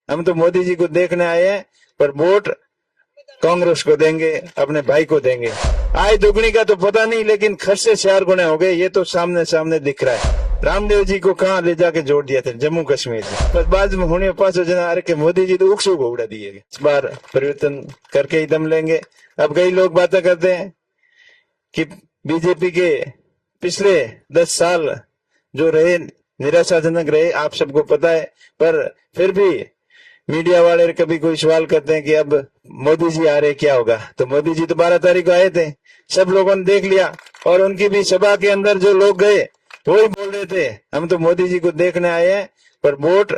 हम तो मोदी जी को देखने आए हैं, पर वोट कांग्रेस को देंगे, अपने भाई को देंगे। आय दुगनी का तो पता नहीं, लेकिन खर्च से 4 गुने हो गए, ये तो सामने सामने दिख रहा है। रामदेव जी को कहाँ ले जाके जोड़ दिया था, जम्मू कश्मीर से। बस बाद में होने पास हो जाना, अरे के मोदी जी तो उकसू को उड़ा दिए। इस बार परिवर्तन करके ही दम लेंगे। अब कई लोग बातें करते हैं कि बीजेपी के पिछले 10 साल जो रहे निराशाजनक रहे, आप सबको पता है। पर फिर भी मीडिया वाले कभी कोई सवाल करते हैं कि अब मोदी जी आ रहे क्या होगा, तो मोदी जी तो 12 तारीख को आए थे, सब लोगों ने देख लिया। और उनकी भी सभा के अंदर जो लोग गए वही बोल रहे थे, हम तो मोदी जी को देखने आए हैं, पर वोट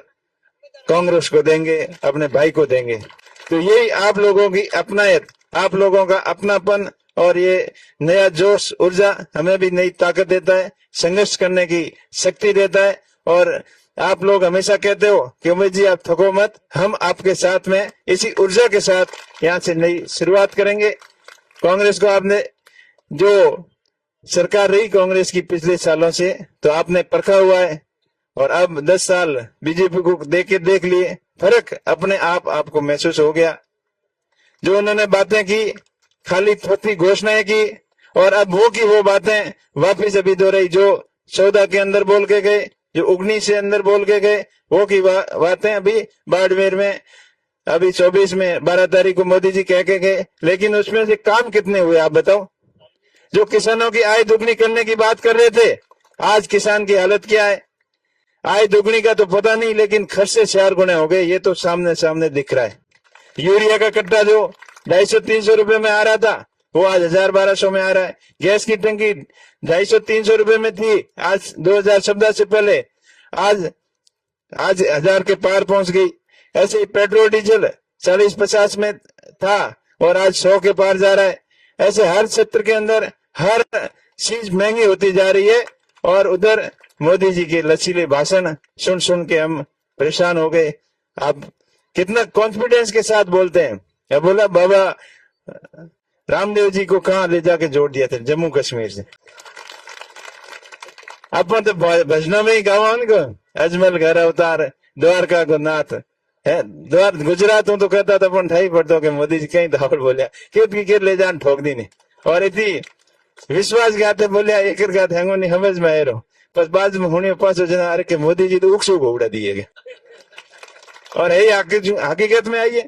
कांग्रेस को देंगे, अपने भाई को देंगे। तो यही आप लोगों की अपनायत, आप लोगों का अपनापन और ये नया जोश ऊर्जा हमें भी नई ताकत देता है, संघर्ष करने की शक्ति देता है। और आप लोग हमेशा कहते हो कि उमेश जी आप थको मत, हम आपके साथ में इसी ऊर्जा के साथ यहाँ से नई शुरुआत करेंगे। कांग्रेस को आपने जो सरकार रही कांग्रेस की पिछले सालों से, तो आपने परखा हुआ है। और अब 10 साल बीजेपी को देख लिए, फर्क अपने आप आपको महसूस हो गया। जो उन्होंने बातें की, खाली थोथी घोषणाएं की, और अब वो बातें वापिस अभी दोहराई। जो 14 के अंदर बोल के गए, जो 19 से अंदर बोल के गए, वो की बातें अभी बाड़मेर में, अभी 24 में 12 तारीख को मोदी जी कह के गए। लेकिन उसमें से काम कितने हुए आप बताओ? जो किसानों की आय दुगनी करने की बात कर रहे थे, आज किसान की हालत क्या है? आय दुगनी का तो पता नहीं, लेकिन खर्च से 4 गुने हो गए, ये तो सामने सामने दिख रहा है। यूरिया का कट्टा जो 250-300 रुपए में आ रहा था, वो आज 1000-1200 में आ रहा है। गैस की टंकी 250-300 रुपए में थी आज 2014 से पहले, आज 1000 के पार पहुंच गई। ऐसे ही पेट्रोल डीजल 40-50 में था और आज 100 के पार जा रहा है। ऐसे हर क्षेत्र के अंदर हर चीज महंगी होती जा रही है। और उधर मोदी जी के लचीले भाषण सुन सुन के हम परेशान हो गए। आप कितना कॉन्फिडेंस के साथ बोलते हैं। या बोला बाबा रामदेव जी को कहाँ ले जाके जोड़ दिया था, जम्मू कश्मीर से। अपन तो भजना में ही गावा उनको, अजमल घर अवतार द्वारका को नाथ है। द्वार गुजरात हूं तो कहता था, पण ठाई पड़ता कि मोदी जी कहीं धावड़ बोलिया के ले जान ठोक दी नहीं। और इतनी विश्वासघात बोलिया एक हैंगो नहीं समझ में आए रहो। बस बाद में होने पास हो जाना, अरे के मोदी जी तो उकसू को उड़ा दिए। और यही हकीकत में आई है।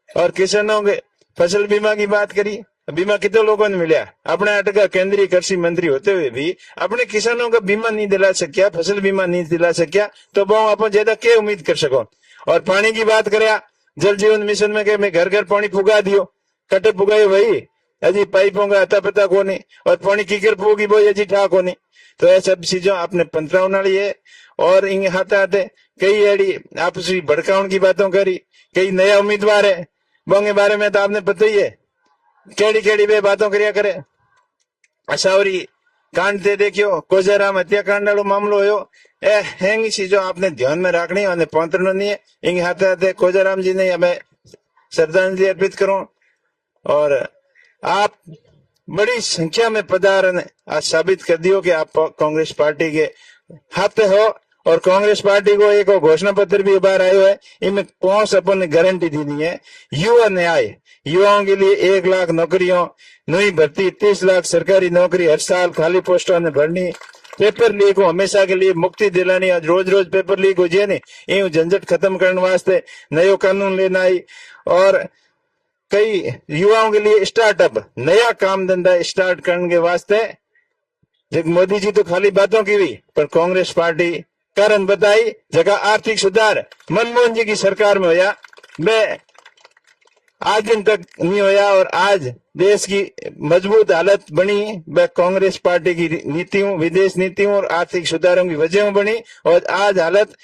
और किसानों के फसल बीमा की बात करी, बीमा कितने लोगों ने मिला? अपने अटका केंद्रीय कृषि मंत्री होते हुए भी अपने किसानों का बीमा नहीं दिला सकिया, फसल बीमा नहीं दिला सकिया, तो वो आप ज्यादा क्या उम्मीद कर सको? और पानी की बात करे, जल जीवन मिशन में के मैं घर घर पानी पुगा दियो, कटे पुगायो भाई, अजी पाइपों का अता पता को नहीं, और पानी कीकर पुगी वो अजी ठा को नहीं। तो ये सब चीजों आपने पंतराव है। और इन हाथे हाथे कई एडी आपसी भड़काउन की बातों करी, कई नया उम्मीदवार है बोंगे बारे में तो आपने पता ही है, केड़ी वे बातों करिया करे। असावरी कांड ते देखियो, कोजाराम हत्याकांड वालो मामलो हो, ए हेंगी चीजों आपने ध्यान में रखनी और पंतरनो नहीं है। इन हाथे हाथे कोजाराम जी ने हमें श्रद्धांजलि अर्पित करो। और आप बड़ी संख्या में पधार आज साबित कर दियो कि आप कांग्रेस पार्टी के हाथ हो। और कांग्रेस पार्टी को एक घोषणा पत्र भी बाहर आयो है, इनमें कौन सा अपन ने गारंटी दी है। युवा न्याय, युवाओं के लिए 1 लाख नौकरियों, नई भर्ती, 30 लाख सरकारी नौकरी हर साल, खाली पोस्टों ने भरनी, पेपर लीक को हमेशा के लिए मुक्ति दिलानी। आज रोज रोज पेपर लीक हो जाए नहीं, इन झंझट खत्म करने वास्ते नयो कानून लेना आई। और कई युवाओं के लिए स्टार्टअप, नया काम धंधा स्टार्ट करने के वास्ते जब मोदी जी तो खाली बातों की हुई, पर कांग्रेस पार्टी कारण बताई। जगह आर्थिक सुधार मनमोहन जी की सरकार में होया, मैं आज दिन तक नहीं होया। और आज देश की मजबूत हालत बनी वह कांग्रेस पार्टी की नीतियों, विदेश नीतियों और आर्थिक सुधारों की वजह बनी। और आज हालत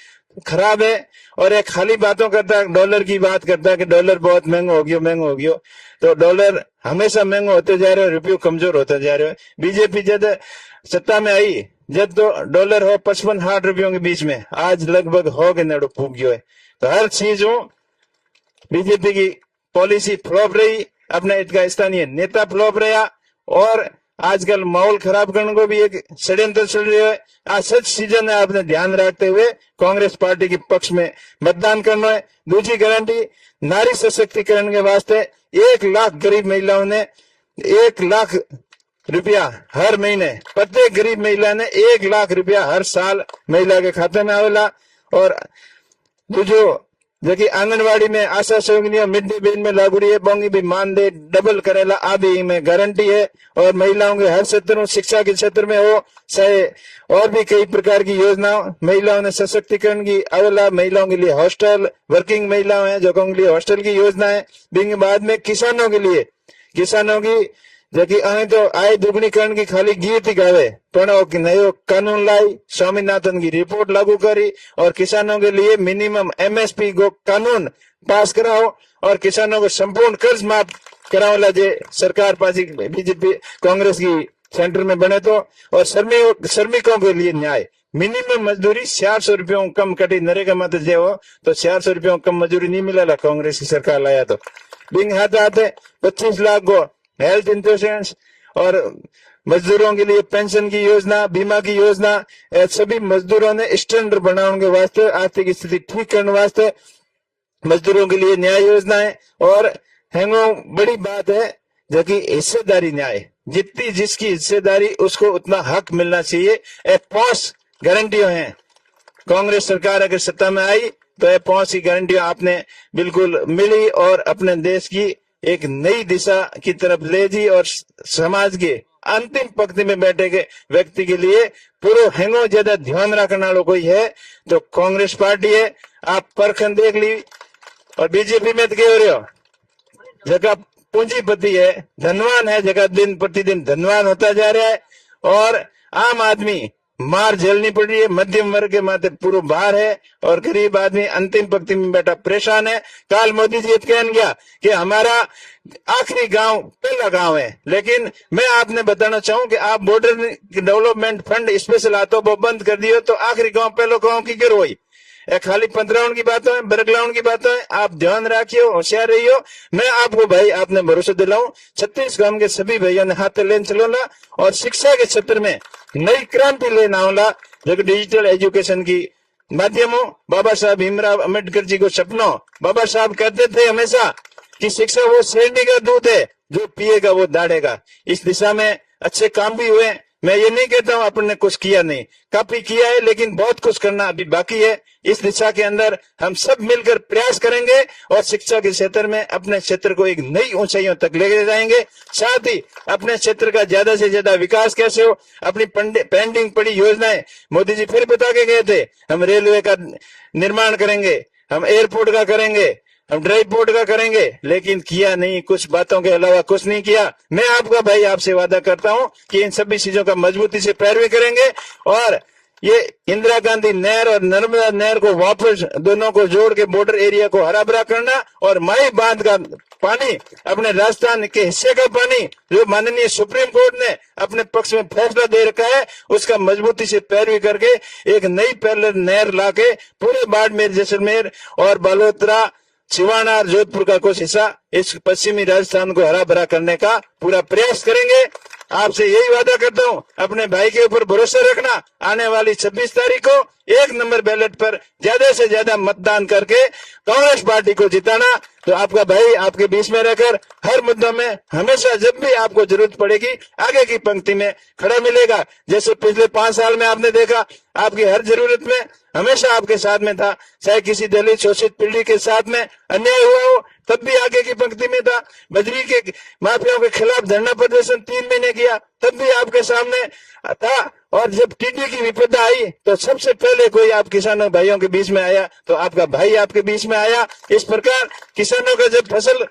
खराब है। और एक खाली बातों करता है, डॉलर की बात करता है कि डॉलर बहुत महंगा हो गया। तो डॉलर हमेशा महंगा होते जा रहे हो, रुपये कमजोर होते जा रहे हो। बीजेपी जब सत्ता में आई, जब तो डॉलर हो 55-60 रुपयों के बीच में, आज लगभग हो गए नड़ो फूक गयो है। तो हर चीज हो बीजेपी की पॉलिसी फ्लॉप रही, अपने इसका स्थानीय नेता फ्लॉप रहा। और आजकल माहौल खराब करने को भी एक षड्यंत्र चल रहा है। आज सच सीजन है, आपने ध्यान रखते हुए कांग्रेस पार्टी के पक्ष में मतदान करना है। दूसरी गारंटी नारी सशक्तिकरण के वास्ते 1 लाख गरीब महिलाओं ने 1 लाख रुपया हर महीने, प्रत्येक गरीब महिला ने 1 लाख रुपया हर साल महिला के खाते में आवेला। और जो कि आंगनबाड़ी में आशा सहयोगिनी मिड डे मील में लागू रही है, बोंगी भी मानदेय डबल करेला, आदि में गारंटी है। और महिलाओं के हर क्षेत्र में, शिक्षा के क्षेत्र में हो चाहे और भी कई प्रकार की योजनाओं, महिलाओं ने सशक्तिकरण की आवेला। महिलाओं के लिए हॉस्टल, वर्किंग महिलाओं हैं जो के लिए हॉस्टल की योजना है। बाद में किसानों के लिए, किसानों की जो कि तो आय दुगनीकरण की खाली गीत ही गावे, पण नयो कानून लाई, स्वामीनाथन की रिपोर्ट लागू करी और किसानों के लिए मिनिमम एमएसपी को कानून पास कराओ और किसानों को संपूर्ण कर्ज माफ कराओला जे सरकार पासी बीजेपी कांग्रेस की सेंटर में बने तो। और श्रमिकों के लिए न्याय, मिनिमम मजदूरी 400 रुपयों कम कटी, नरेगा मत जे हो तो 400 रुपयों कम मजदूरी नहीं मिला कांग्रेस की सरकार लाया तो। बिंग हाथ 25 लाख को हेल्थ इंश्योरेंस और मजदूरों के लिए पेंशन की योजना, बीमा की योजना, सभी मजदूरों ने स्टैंडर्ड बनाने के वास्ते, आर्थिक स्थिति ठीक करने वास्ते मजदूरों के लिए न्याय योजना है। और हैंगो बड़ी बात है जो कि हिस्सेदारी न्याय, जितनी जिसकी हिस्सेदारी उसको उतना हक मिलना चाहिए। 5 गारंटियां हैं। कांग्रेस सरकार अगर सत्ता में आई तो 5 की गारंटियां आपने बिल्कुल मिली और अपने देश की एक नई दिशा की तरफ ले जी। और समाज के अंतिम पंक्ति में बैठे के व्यक्ति के लिए पूरा हैंगो ज्यादा ध्यान रखने वालों कोई है तो कांग्रेस पार्टी है। आप परखन देख ली। और बीजेपी में तो क्या हो रहे हो, जगह पूंजीपति है, धनवान है, जगह दिन प्रतिदिन धनवान होता जा रहा है और आम आदमी मार झेलनी पड़ रही है। मध्यम वर्ग के माथे पूरा भार है और गरीब आदमी अंतिम पंक्ति में बैठा परेशान है। काल मोदी जी कहन गया कि हमारा आखिरी गांव पहला गांव है, लेकिन मैं आपने बताना चाहूं कि आप बॉर्डर डेवलपमेंट फंड स्पेशल आतो वो बंद कर दियो तो आखिरी गांव पहलो गांव की गिर हुई। खाली 15 की बातों है, बरगलाउन की बातों है। आप ध्यान रखियो, होशियार रहियो। मैं आपको भाई आपने भरोसा दिलाऊं, 36 गांव के सभी भाइयों ने हाथ लेन चलो ना। और शिक्षा के क्षेत्र में नई क्रांति लेना होला, जो डिजिटल एजुकेशन की माध्यम हो। बाबा साहब भीमराव अम्बेडकर जी को सपनों, बाबा साहब कहते थे हमेशा कि शिक्षा वो शेरनी का दूध है, जो पिएगा वो दाढ़ेगा। इस दिशा में अच्छे काम भी हुए। मैं ये नहीं कहता हूं आपने कुछ किया नहीं, काफी किया है, लेकिन बहुत कुछ करना अभी बाकी है। इस दिशा के अंदर हम सब मिलकर प्रयास करेंगे और शिक्षा के क्षेत्र में अपने क्षेत्र को एक नई ऊंचाइयों तक लेके जाएंगे। साथ ही अपने क्षेत्र का ज्यादा से ज्यादा विकास कैसे हो, अपनी पेंडिंग पड़ी योजनाएं मोदी जी फिर बता के गए थे। हम रेलवे का निर्माण करेंगे, हम एयरपोर्ट का करेंगे, हम ड्राई पोर्ट का करेंगे, लेकिन किया नहीं, कुछ बातों के अलावा कुछ नहीं किया। मैं आपका भाई आपसे वादा करता हूं कि इन सभी चीजों का मजबूती से पैरवी करेंगे और ये इंदिरा गांधी नहर और नर्मदा नहर को वापस दोनों को जोड़ के बॉर्डर एरिया को हरा भरा करना और माई बांध का पानी, अपने राजस्थान के हिस्से का पानी जो माननीय सुप्रीम कोर्ट ने अपने पक्ष में फैसला दे रखा है, उसका मजबूती से पैरवी करके एक नई पैरेलल नहर लाके पूरे बाड़मेर, जैसलमेर और बालोतरा, सिवाना और जोधपुर का कुछ हिस्सा इस पश्चिमी राजस्थान को हरा भरा करने का पूरा प्रयास करेंगे। आपसे यही वादा करता हूं, अपने भाई के ऊपर भरोसा रखना। आने वाली 26 तारीख को 1 नंबर बैलेट पर ज्यादा से ज्यादा मतदान करके कांग्रेस पार्टी को जिताना। तो आपका भाई आपके बीच में रहकर हर मुद्दों में हमेशा जब भी आपको जरूरत पड़ेगी आगे की पंक्ति में खड़ा मिलेगा। जैसे पिछले 5 साल में आपने देखा, आपकी हर जरूरत में हमेशा आपके साथ में था। चाहे किसी दलित शोषित पीढ़ी के साथ में अन्याय हुआ हो तब भी आगे की पंक्ति में था। बजरी के माफियाओं के खिलाफ धरना प्रदर्शन 3 महीने किया तब भी आपके सामने था। और जब टीडी की विपदा आई तो सबसे पहले कोई आप किसानों भाइयों के बीच में आया तो आपका भाई आपके बीच में आया। इस प्रकार किसानों का जब फसल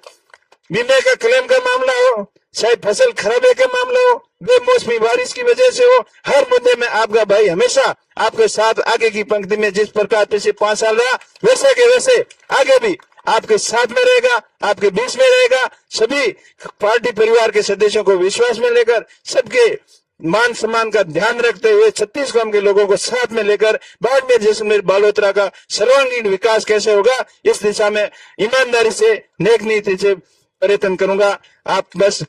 बीमे का क्लेम का मामला हो, चाहे फसल खराबे का मामला हो, बेमौसमी बारिश की वजह से हो, हर मुद्दे में आपका भाई हमेशा आपके साथ आगे की पंक्ति में जिस प्रकार पिछले 5 साल रहा वैसे के वैसे आगे भी आपके साथ में रहेगा, आपके बीच में रहेगा। सभी पार्टी परिवार के सदस्यों को विश्वास में लेकर सबके मान सम्मान का ध्यान रखते हुए 36 गांव के लोगों को साथ में लेकर बाड़मेर, जैसलमेर, बालोतरा का सर्वांगीण विकास कैसे होगा इस दिशा में ईमानदारी से, नेक नीति से प्रयत्न करूंगा। आप बस